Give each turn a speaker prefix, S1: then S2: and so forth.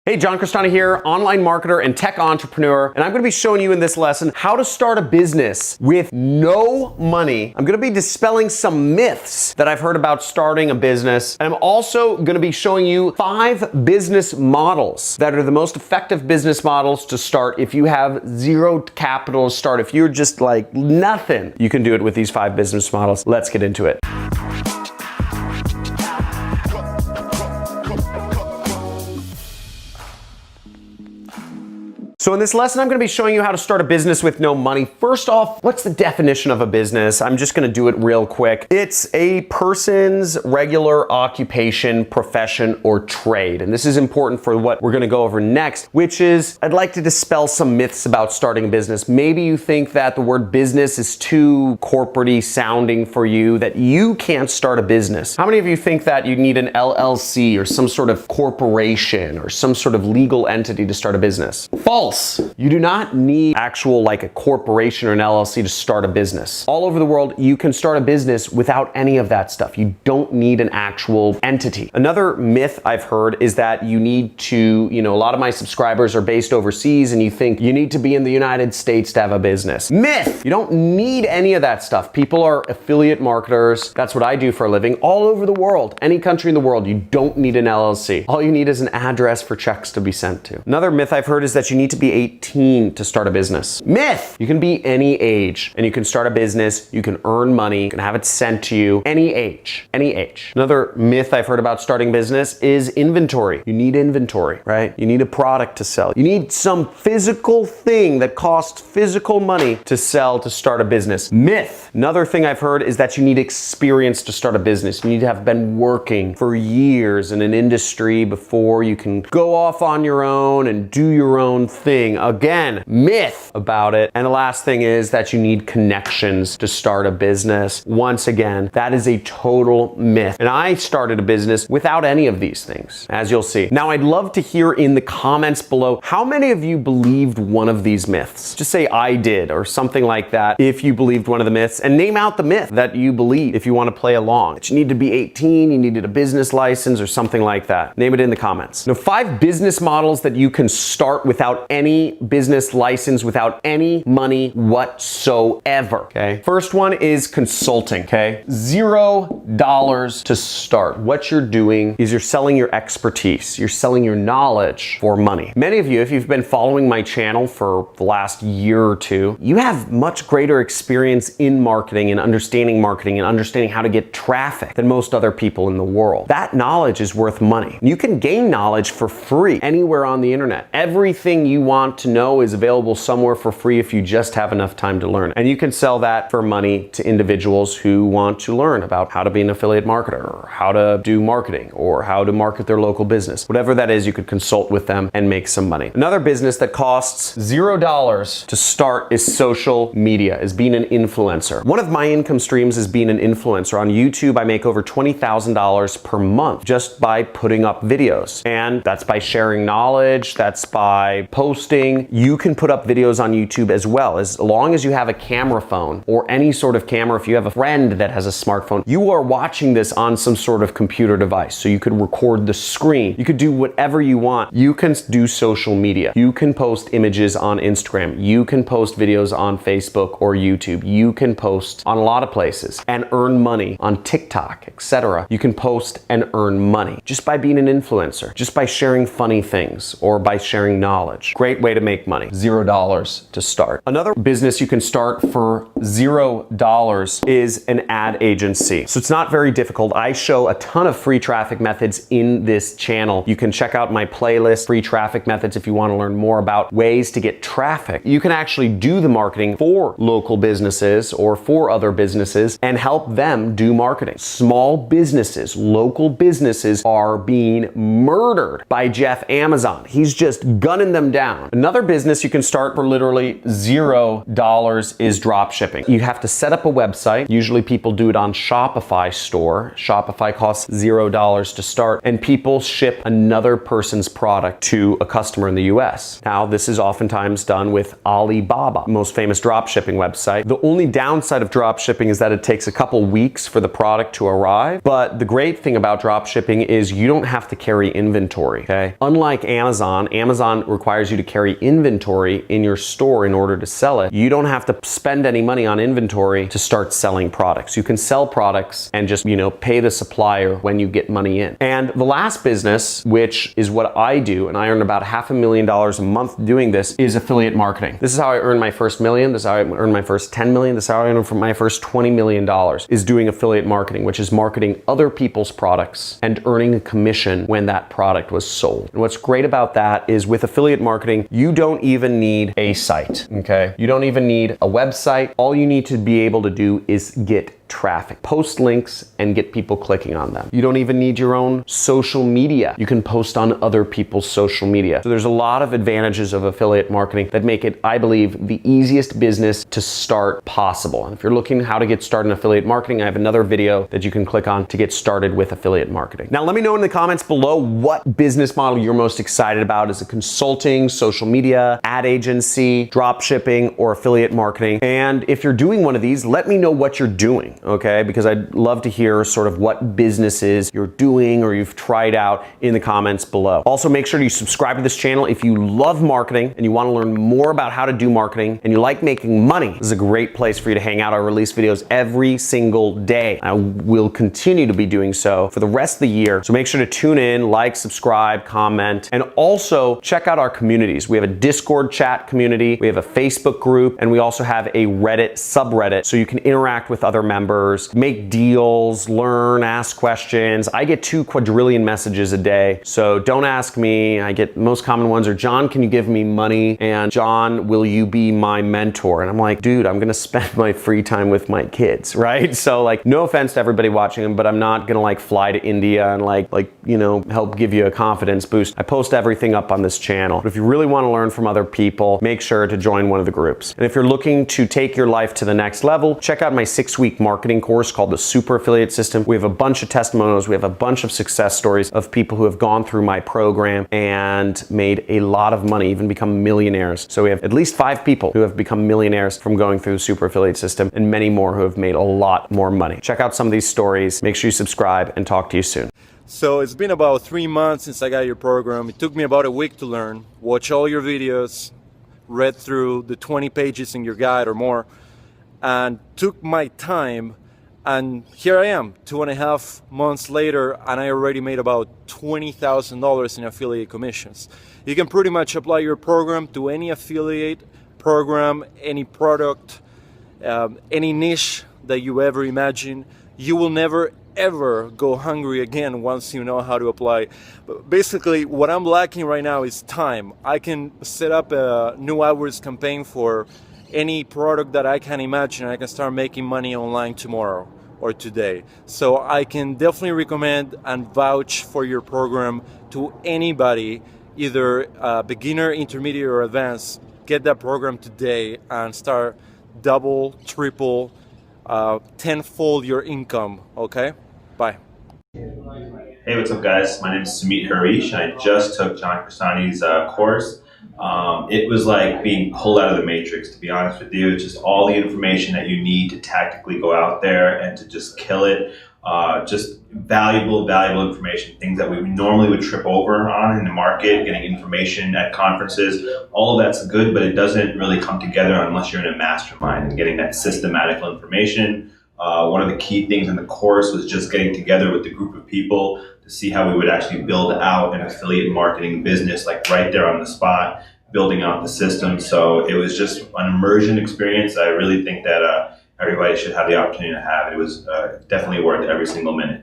S1: Hey, John Cresanti here, online marketer and tech entrepreneur, and I'm gonna be showing you in this lesson how to start a business with no money. I'm gonna be dispelling some myths that I've heard about starting a business, and I'm also gonna be showing you 5 business models that are the most effective business models to start if you have zero capital to start. If you're just like nothing, you can do it with these 5 business models. Let's get into it. So in this lesson, I'm gonna be showing you how to start a business with no money. First off, what's the definition of a business? I'm just gonna do it real quick. It's a person's regular occupation, profession, or trade. And this is important for what we're gonna go over next, which is I'd like to dispel some myths about starting a business. Maybe you think that the word business is too corporate-y sounding for you, that you can't start a business. How many of you think that you need an LLC or some sort of corporation or some sort of legal entity to start a business? False. You do not need actual like a corporation or an LLC to start a business. All over the world, you can start a business without any of that stuff. You don't need an actual entity. Another myth I've heard is that you need to, a lot of my subscribers are based overseas and you think you need to be in the United States to have a business. Myth! You don't need any of that stuff. People are affiliate marketers. That's what I do for a living. All over the world, any country in the world, you don't need an LLC. All you need is an address for checks to be sent to. Another myth I've heard is that you need to be 18 to start a business. Myth! You can be any age and you can start a business, you can earn money, you can have it sent to you any age, any age. Another myth I've heard about starting business is inventory. You need inventory, right? You need a product to sell. You need some physical thing that costs physical money to sell to start a business. Myth! Another thing I've heard is that you need experience to start a business. You need to have been working for years in an industry before you can go off on your own and do your own thing. Again, myth about it. And the last thing is that you need connections to start a business. Once again, that is a total myth. And I started a business without any of these things, as you'll see. Now, I'd love to hear in the comments below, how many of you believed one of these myths? Just say I did or something like that if you believed one of the myths, and name out the myth that you believe if you want to play along. That you need to be 18, you needed a business license or something like that. Name it in the comments. Now, 5 business models that you can start without any business license, without any money whatsoever, okay? First one is consulting, okay? $0 to start. What you're doing is you're selling your expertise. You're selling your knowledge for money. Many of you, if you've been following my channel for the last year or two, you have much greater experience in marketing and understanding how to get traffic than most other people in the world. That knowledge is worth money. You can gain knowledge for free anywhere on the internet. Everything you want to know is available somewhere for free if you just have enough time to learn. And you can sell that for money to individuals who want to learn about how to be an affiliate marketer or how to do marketing or how to market their local business. Whatever that is, you could consult with them and make some money. Another business that costs $0 to start is social media, is being an influencer. One of my income streams is being an influencer. On YouTube, I make over $20,000 per month just by putting up videos. And that's by sharing knowledge, that's by posting. You can put up videos on YouTube as well. As long as you have a camera phone or any sort of camera, if you have a friend that has a smartphone, you are watching this on some sort of computer device. So you could record the screen. You could do whatever you want. You can do social media. You can post images on Instagram. You can post videos on Facebook or YouTube. You can post on a lot of places and earn money on TikTok, etc. You can post and earn money just by being an influencer, just by sharing funny things or by sharing knowledge. Great way to make money. $0 to start. Another business you can start for $0 is an ad agency. So it's not very difficult. I show a ton of free traffic methods in this channel. You can check out my playlist, free traffic methods, if you want to learn more about ways to get traffic. You can actually do the marketing for local businesses or for other businesses and help them do marketing. Small businesses, local businesses are being murdered by Jeff Amazon. He's just gunning them down. down. Another business you can start for literally $0 is drop shipping. You have to set up a website. Usually people do it on Shopify store. Shopify costs $0 to start, and people ship another person's product to a customer in the US. Now, this is oftentimes done with Alibaba, most famous drop shipping website. The only downside of drop shipping is that it takes a couple weeks for the product to arrive. But the great thing about drop shipping is you don't have to carry inventory, okay? Unlike Amazon requires you to carry inventory in your store in order to sell it. You don't have to spend any money on inventory to start selling products. You can sell products and just, pay the supplier when you get money in. And the last business, which is what I do, and I earn about $500,000 a month doing this, is affiliate marketing. This is how I earned my first million. This is how I earned my first 10 million. This is how I earned my first $20 million, is doing affiliate marketing, which is marketing other people's products and earning a commission when that product was sold. And what's great about that is with affiliate marketing, you don't even need a site, okay? You don't even need a website. All you need to be able to do is get traffic. Post links and get people clicking on them. You don't even need your own social media. You can post on other people's social media. So there's a lot of advantages of affiliate marketing that make it, I believe, the easiest business to start possible. And if you're looking how to get started in affiliate marketing, I have another video that you can click on to get started with affiliate marketing. Now, let me know in the comments below what business model you're most excited about. Is it consulting, social media, ad agency, drop shipping, or affiliate marketing? And if you're doing one of these, let me know what you're doing. Okay, because I'd love to hear sort of what businesses you're doing or you've tried out in the comments below. Also, make sure you subscribe to this channel if you love marketing and you want to learn more about how to do marketing and you like making money. This is a great place for you to hang out. I release videos every single day. I will continue to be doing so for the rest of the year. So make sure to tune in, like, subscribe, comment, and also check out our communities. We have a Discord chat community, we have a Facebook group, and we also have a Reddit subreddit so you can interact with other members, make deals, learn, ask questions. I get 2 quadrillion messages a day, so don't ask me. I get most common ones are, John, can you give me money? And John, will you be my mentor? And I'm like, dude, I'm gonna spend my free time with my kids, right? So like, no offense to everybody watching them, but I'm not gonna like fly to India and help give you a confidence boost. I post everything up on this channel. But if you really wanna learn from other people, make sure to join one of the groups. And if you're looking to take your life to the next level, check out my 6-week marketing course called the Super Affiliate System. We have a bunch of testimonials. We have a bunch of success stories of people who have gone through my program and made a lot of money, even become millionaires. So we have at least 5 people who have become millionaires from going through the Super Affiliate System and many more who have made a lot more money. Check out some of these stories. Make sure you subscribe and talk to you soon.
S2: So it's been about 3 months since I got your program. It took me about a week to learn, watch all your videos, read through the 20 pages in your guide or more, and took my time. And here I am, 2.5 months later, and I already made about $20,000 in affiliate commissions. You can pretty much apply your program to any affiliate program, any product, any niche that you ever imagine. You will never ever go hungry again once you know how to apply. But basically, what I'm lacking right now is time. I can set up a new hours campaign for any product that I can imagine. I can start making money online tomorrow or today. So I can definitely recommend and vouch for your program to anybody, either beginner, intermediate, or advanced. Get that program today and start double, triple, tenfold your income. Okay? Bye.
S3: Hey, what's up, guys? My name is Sumit Harish, and I just took John Cresanti's course. It was like being pulled out of the matrix, to be honest with you. It's just all the information that you need to tactically go out there and to just kill it. Just valuable information, things that we normally would trip over on in the market, getting information at conferences. All of that's good, but it doesn't really come together unless you're in a mastermind and getting that systematical information. One of the key things in the course was just getting together with the group of people to see how we would actually build out an affiliate marketing business, like right there on the spot, building out the system. So it was just an immersion experience I really think that everybody should have the opportunity to have. It was definitely worth every single minute.